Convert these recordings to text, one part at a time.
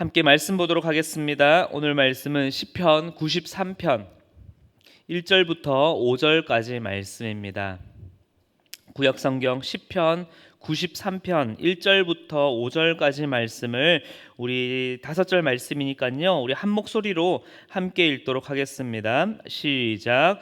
함께 말씀 보도록 하겠습니다. 오늘 말씀은 시편 93편 1절부터 5절까지 말씀입니다. 구약성경 시편 93편 1절부터 5절까지 말씀을 우리 5절 말씀이니까요. 우리 한 목소리로 함께 읽도록 하겠습니다. 시작.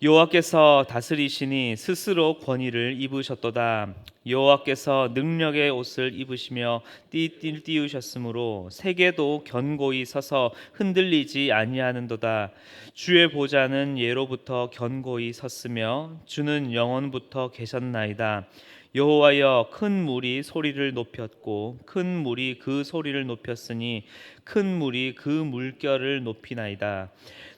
여호와께서 다스리시니 스스로 권위를 입으셨도다. 여호와께서 능력의 옷을 입으시며 띠띠 띄우셨으므로 세계도 견고히 서서 흔들리지 아니하는도다. 주의 보좌는 예로부터 견고히 섰으며 주는 영원부터 계셨나이다. 여호와여, 큰 물이 소리를 높였고 큰 물이 그 소리를 높였으니 큰 물이 그 물결을 높이나이다.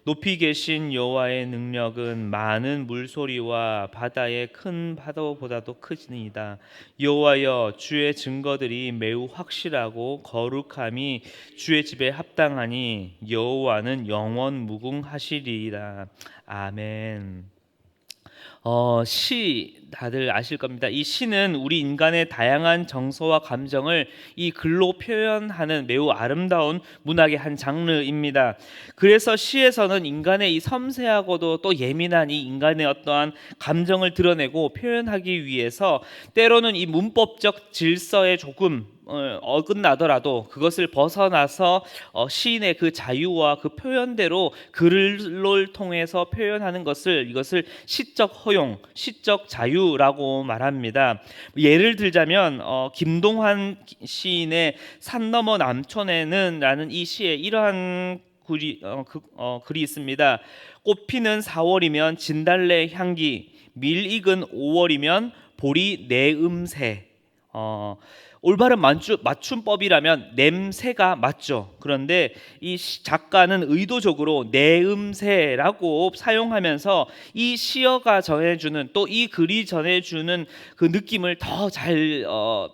높이 계신 여호와의 능력은 많은 물소리와 바다의 큰 파도보다도 크니이다. 여호와여, 주의 증거들이 매우 확실하고 거룩함이 주의 집에 합당하니 여호와는 영원 무궁하시리이다. 아멘. 시 다들 아실 겁니다. 이 시는 우리 인간의 다양한 정서와 감정을 이 글로 표현하는 매우 아름다운 문학의 한 장르입니다. 그래서 시에서는 인간의 이 섬세하고도 또 예민한 이 인간의 어떠한 감정을 드러내고 표현하기 위해서 때로는 이 문법적 질서에 조금 어긋나더라도 그것을 벗어나서 시인의 그 자유와 그 표현대로 글을 통해서 표현하는 이것을 시적 허용, 시적 자유라고 말합니다. 예를 들자면 김동환 시인의 산 너머 남촌에는 라는 이 시에 이러한 글이 있습니다. 꽃피는 4월이면 진달래 향기, 밀 익은 5월이면 보리 내음새. 올바른 맞춤법이라면 냄새가 맞죠. 그런데 이 작가는 의도적으로 내음새라고 사용하면서 이 시어가 전해주는 또 이 글이 전해주는 그 느낌을 더 잘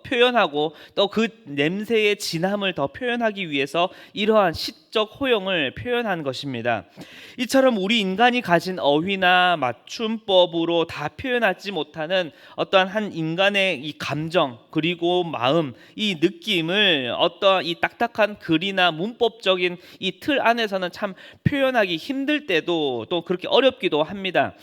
표현하고 또 그 냄새의 진함을 더 표현하기 위해서 이러한 시적 호용을 표현한 것입니다. 이처럼 우리 인간이 가진 어휘나 맞춤법으로 다 표현하지 못하는 어떠한 한 인간의 이 감정 그리고 마음, 이 느낌을 어떠한 이 딱딱한 글이나 문법적인 이 틀 안에서는 참 표현하기 힘들 때도 또 그렇게 어렵기도 합니다.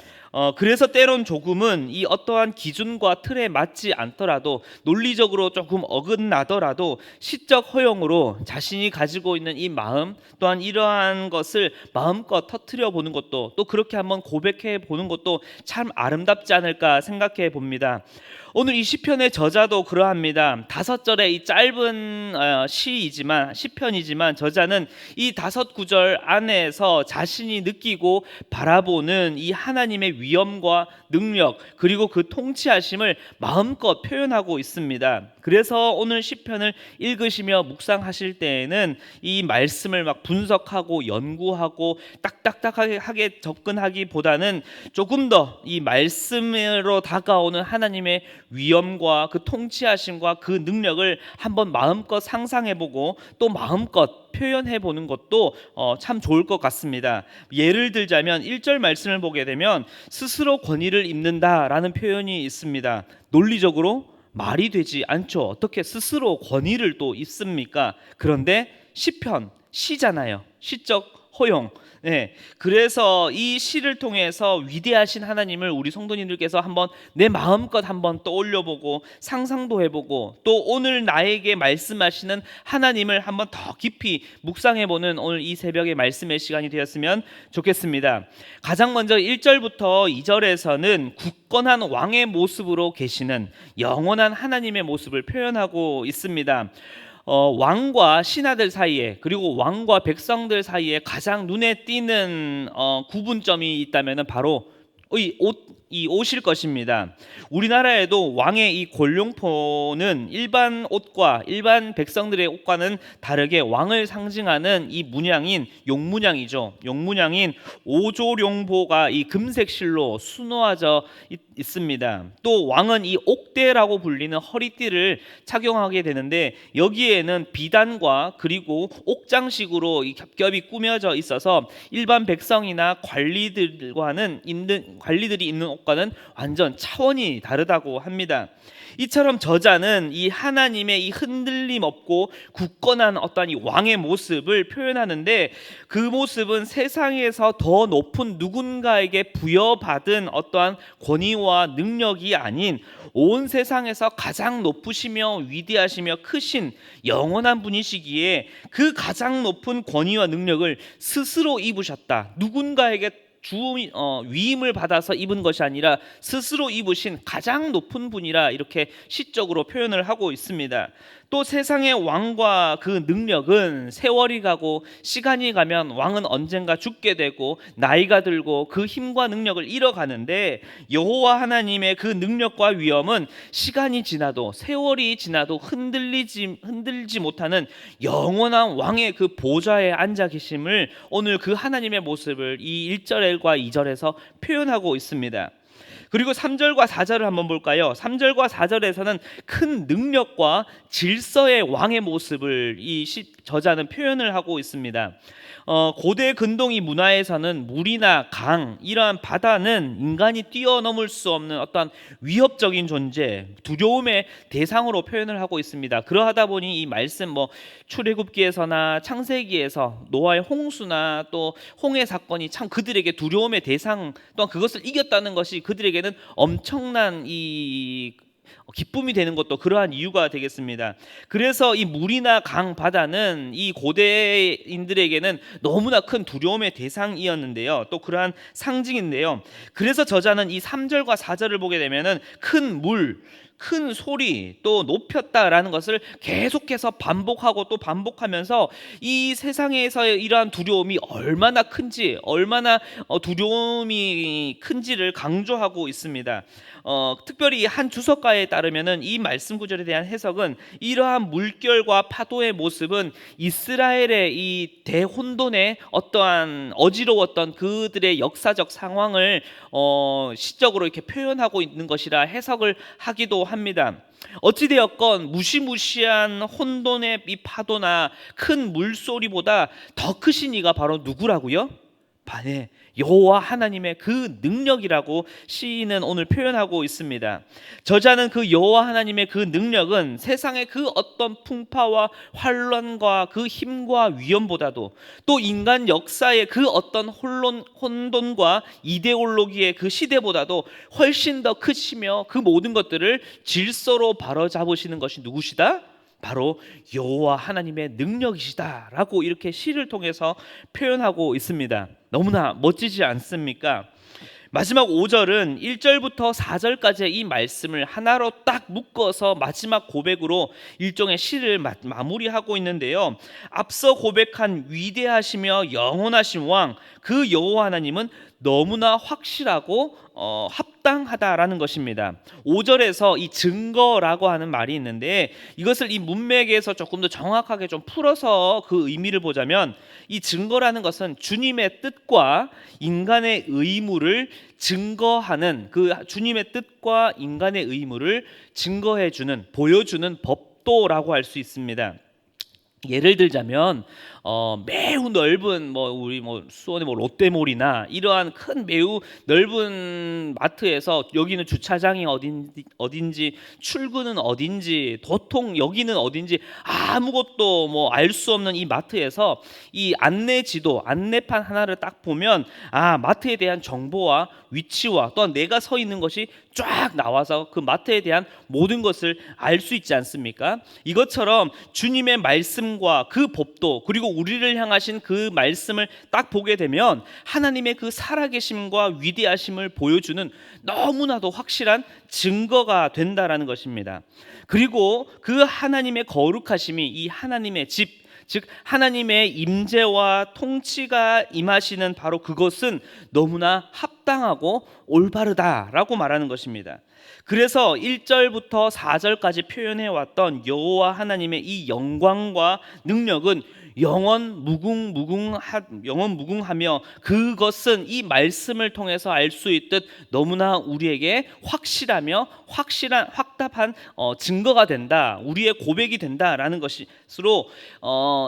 그래서 때론 조금은 이 어떠한 기준과 틀에 맞지 않더라도 논리적으로 조금 어긋나더라도 시적 허용으로 자신이 가지고 있는 이 마음 또한 이러한 것을 마음껏 터뜨려 보는 것도 또 그렇게 한번 고백해 보는 것도 참 아름답지 않을까 생각해 봅니다. 오늘 이 시편의 저자도 그러합니다. 5절의 이 짧은 시편이지만 저자는 이 5구절 안에서 자신이 느끼고 바라보는 이 하나님의 위엄과 능력 그리고 그 통치하심을 마음껏 표현하고 있습니다. 그래서 오늘 시편을 읽으시며 묵상하실 때에는 이 말씀을 막 분석하고 연구하고 딱딱하게 접근하기보다는 조금 더 이 말씀으로 다가오는 하나님의 위엄과 그 통치하심과 그 능력을 한번 마음껏 상상해보고 또 마음껏 표현해보는 것도 참 좋을 것 같습니다. 예를 들자면 1절 말씀을 보게 되면 스스로 권위를 입는다라는 표현이 있습니다. 논리적으로 말이 되지 않죠. 어떻게 스스로 권위를 또 입습니까? 그런데 시편, 시잖아요. 시적 허용. 네, 그래서 이 시를 통해서 위대하신 하나님을 우리 성도님들께서 한번 내 마음껏 한번 떠올려보고 상상도 해보고 또 오늘 나에게 말씀하시는 하나님을 한번 더 깊이 묵상해보는 오늘 이 새벽의 말씀의 시간이 되었으면 좋겠습니다. 가장 먼저 1절부터 2절에서는 굳건한 왕의 모습으로 계시는 영원한 하나님의 모습을 표현하고 있습니다. 왕과 신하들 사이에 그리고 왕과 백성들 사이에 가장 눈에 띄는 구분점이 있다면 바로 이 옷일 것입니다. 우리나라에도 왕의 이 골룡포는 일반 옷과 일반 백성들의 옷과는 다르게 왕을 상징하는 이 문양인 용문양이죠. 용문양인 오조룡보가 이 금색 실로 수놓아져 있습니다. 또 왕은 이 옥대라고 불리는 허리띠를 착용하게 되는데 여기에는 비단과 그리고 옥장식으로 이 겹겹이 꾸며져 있어서 일반 백성이나 관리들이 입는 것과는 완전 차원이 다르다고 합니다. 이처럼 저자는 이 하나님의 이 흔들림 없고 굳건한 어떤 이 왕의 모습을 표현하는데, 그 모습은 세상에서 더 높은 누군가에게 부여받은 어떠한 권위와 능력이 아닌 온 세상에서 가장 높으시며 위대하시며 크신 영원한 분이시기에 그 가장 높은 권위와 능력을 스스로 입으셨다. 누군가에게 위임을 받아서 입은 것이 아니라 스스로 입으신 가장 높은 분이라, 이렇게 시적으로 표현을 하고 있습니다. 또 세상의 왕과 그 능력은 세월이 가고 시간이 가면 왕은 언젠가 죽게 되고 나이가 들고 그 힘과 능력을 잃어가는데, 여호와 하나님의 그 능력과 위엄은 시간이 지나도 세월이 지나도 흔들지 못하는 영원한 왕의 그 보좌에 앉아 계심을 오늘 그 하나님의 모습을 이 1절과 2절에서 표현하고 있습니다. 그리고 3절과 4절을 한번 볼까요? 3절과 4절에서는 큰 능력과 질서의 왕의 모습을 이 저자는 표현을 하고 있습니다. 고대 근동이 문화에서는 물이나 강, 이러한 바다는 인간이 뛰어넘을 수 없는 어떤 위협적인 존재, 두려움의 대상으로 표현을 하고 있습니다. 그러하다 보니 이 말씀 출애굽기에서나 창세기에서 노아의 홍수나 또 홍해 사건이 참 그들에게 두려움의 대상, 또한 그것을 이겼다는 것이 그들에게는 엄청난 이 기쁨이 되는 것도 그러한 이유가 되겠습니다. 그래서 이 물이나 강, 바다는 이 고대인들에게는 너무나 큰 두려움의 대상이었는데요. 또 그러한 상징인데요. 그래서 저자는 이 3절과 4절을 보게 되면은 큰 물, 큰 소리, 또 높였다라는 것을 계속해서 반복하고 또 반복하면서 이 세상에서의 이러한 두려움이 얼마나 큰지, 얼마나 두려움이 큰지를 강조하고 있습니다. 특별히 한 주석가에 따르면은 이 말씀 구절에 대한 해석은, 이러한 물결과 파도의 모습은 이스라엘의 이 대혼돈의 어떠한 어지러웠던 그들의 역사적 상황을 시적으로 이렇게 표현하고 있는 것이라 해석을 하기도 합니다. 어찌되었건 무시무시한 혼돈의 이 파도나 큰 물소리보다 더 크신 이가 바로 누구라고요? 반해 여호와 하나님의 그 능력이라고 시인은 오늘 표현하고 있습니다. 저자는 그 여호와 하나님의 그 능력은 세상의 그 어떤 풍파와 환란과 그 힘과 위험보다도, 또 인간 역사의 그 어떤 혼돈과 이데올로기의 그 시대보다도 훨씬 더 크시며, 그 모든 것들을 질서로 바로잡으시는 것이 누구시다? 바로 여호와 하나님의 능력이시다라고 이렇게 시를 통해서 표현하고 있습니다. 너무나 멋지지 않습니까? 마지막 5절은 1절부터 4절까지의 이 말씀을 하나로 딱 묶어서 마지막 고백으로 일종의 시를 마무리하고 있는데요. 앞서 고백한 위대하시며 영원하신 왕, 그 여호와 하나님은 너무나 확실하고 합당하다라는 것입니다. 5절에서 이 증거라고 하는 말이 있는데, 이것을 이 문맥에서 조금 더 정확하게 좀 풀어서 그 의미를 보자면, 이 증거라는 것은 주님의 뜻과 인간의 의무를 증거하는, 그 주님의 뜻과 인간의 의무를 증거해주는, 보여주는 법도라고 할 수 있습니다. 예를 들자면 매우 넓은 우리 수원의 롯데몰이나 이러한 큰 매우 넓은 마트에서 여기는 주차장이 어딘지 출구는 어딘지 도통 여기는 어딘지 아무것도 알 수 없는 이 마트에서 이 안내지도, 안내판 하나를 딱 보면 마트에 대한 정보와 위치와 또한 내가 서 있는 것이 쫙 나와서 그 마트에 대한 모든 것을 알 수 있지 않습니까? 이것처럼 주님의 말씀과 그 법도, 그리고 우리를 향하신 그 말씀을 딱 보게 되면 하나님의 그 살아계심과 위대하심을 보여주는 너무나도 확실한 증거가 된다라는 것입니다. 그리고 그 하나님의 거룩하심이 이 하나님의 집, 즉 하나님의 임재와 통치가 임하시는 바로 그것은 너무나 합당하고 올바르다라고 말하는 것입니다. 그래서 1절부터 4절까지 표현해 왔던 여호와 하나님의 이 영광과 능력은 영원 무궁하며 그것은 이 말씀을 통해서 알 수 있듯 너무나 우리에게 확답한 증거가 된다, 우리의 고백이 된다라는 것으로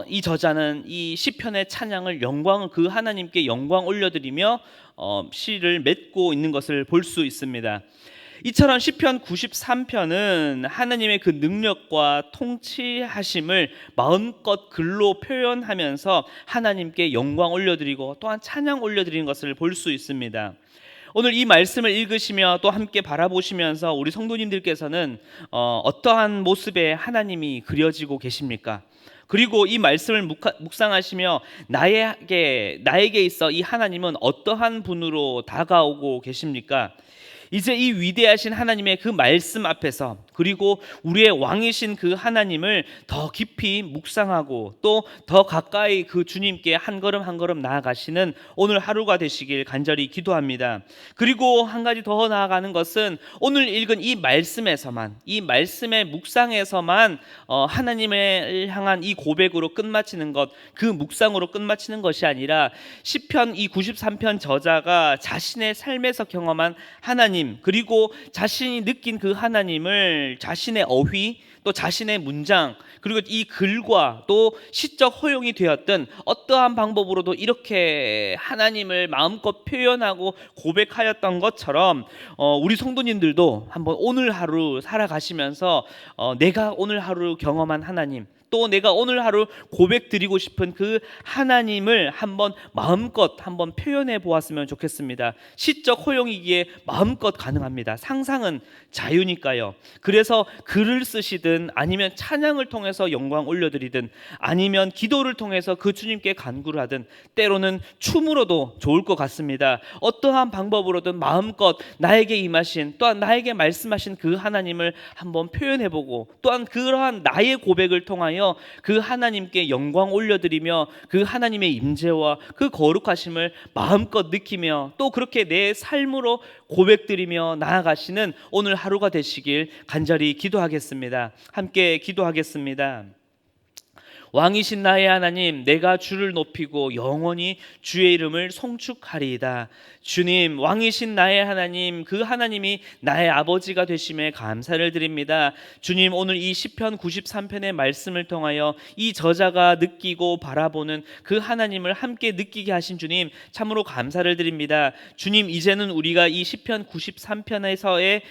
이 저자는 이 시편의 찬양을 그 하나님께 영광 올려드리며 시를 맺고 있는 것을 볼 수 있습니다. 이처럼 시편 93편은 하나님의 그 능력과 통치하심을 마음껏 글로 표현하면서 하나님께 영광 올려드리고 또한 찬양 올려드리는 것을 볼 수 있습니다. 오늘 이 말씀을 읽으시며 또 함께 바라보시면서 우리 성도님들께서는 어떠한 모습의 하나님이 그려지고 계십니까? 그리고 이 말씀을 묵상하시며 나에게 있어 이 하나님은 어떠한 분으로 다가오고 계십니까? 이제 이 위대하신 하나님의 그 말씀 앞에서, 그리고 우리의 왕이신 그 하나님을 더 깊이 묵상하고 또 더 가까이 그 주님께 한 걸음 한 걸음 나아가시는 오늘 하루가 되시길 간절히 기도합니다. 그리고 한 가지 더 나아가는 것은 오늘 읽은 이 말씀에서만, 이 말씀의 묵상에서만 하나님을 향한 이 고백으로 끝마치는 것, 그 묵상으로 끝마치는 것이 아니라 시편 이 93편 저자가 자신의 삶에서 경험한 하나님, 그리고 자신이 느낀 그 하나님을 자신의 어휘, 또 자신의 문장, 그리고 이 글과 또 시적 허용이 되었던 어떠한 방법으로도 이렇게 하나님을 마음껏 표현하고 고백하였던 것처럼 우리 성도님들도 한번 오늘 하루 살아가시면서 내가 오늘 하루 경험한 하나님, 또 내가 오늘 하루 고백드리고 싶은 그 하나님을 한번 마음껏 한번 표현해 보았으면 좋겠습니다. 시적 허용이기에 마음껏 가능합니다. 상상은 자유니까요. 그래서 글을 쓰시든 아니면 찬양을 통해서 영광 올려드리든 아니면 기도를 통해서 그 주님께 간구를 하든 때로는 춤으로도 좋을 것 같습니다. 어떠한 방법으로든 마음껏 나에게 임하신, 또한 나에게 말씀하신 그 하나님을 한번 표현해보고, 또한 그러한 나의 고백을 통하여 그 하나님께 영광 올려드리며 그 하나님의 임재와 그 거룩하심을 마음껏 느끼며 또 그렇게 내 삶으로 고백드리며 나아가시는 오늘 하루가 되시길 간절히 기도하겠습니다. 함께 기도하겠습니다. 왕이신 나의 하나님, 내가 주를 높이고 영원히 주의 이름을 송축하리이다. 주님, 왕이신 나의 하나님, 그 하나님이 나의 아버지가 되심에 감사를 드립니다. 주님, 오늘 이 시편 93편의 말씀을 통하여 이 저자가 느끼고 바라보는 그 하나님을 함께 느끼게 하신 주님, 참으로 감사를 드립니다. 주님, 이제는 우리가 이 시편 93편에서의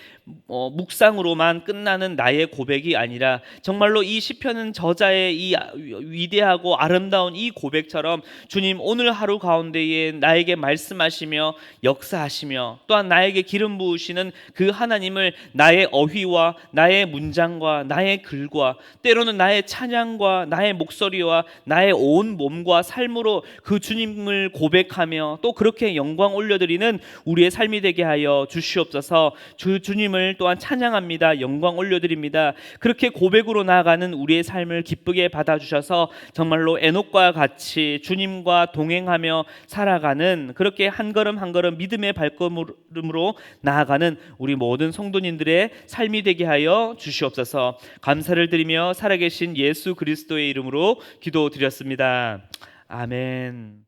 묵상으로만 끝나는 나의 고백이 아니라 정말로 이 시편은 저자의 이 위대하고 아름다운 이 고백처럼 주님, 오늘 하루 가운데에 나에게 말씀하시며 역사하시며 또한 나에게 기름 부으시는 그 하나님을 나의 어휘와 나의 문장과 나의 글과 때로는 나의 찬양과 나의 목소리와 나의 온 몸과 삶으로 그 주님을 고백하며 또 그렇게 영광 올려드리는 우리의 삶이 되게 하여 주시옵소서. 주님을 또한 찬양합니다. 영광 올려드립니다. 그렇게 고백으로 나아가는 우리의 삶을 기쁘게 받아주셔서 정말로 에녹과 같이 주님과 동행하며 살아가는, 그렇게 한 걸음 한 걸음 믿음의 발걸음으로 나아가는 우리 모든 성도님들의 삶이 되게 하여 주시옵소서. 감사를 드리며 살아계신 예수 그리스도의 이름으로 기도드렸습니다. 아멘.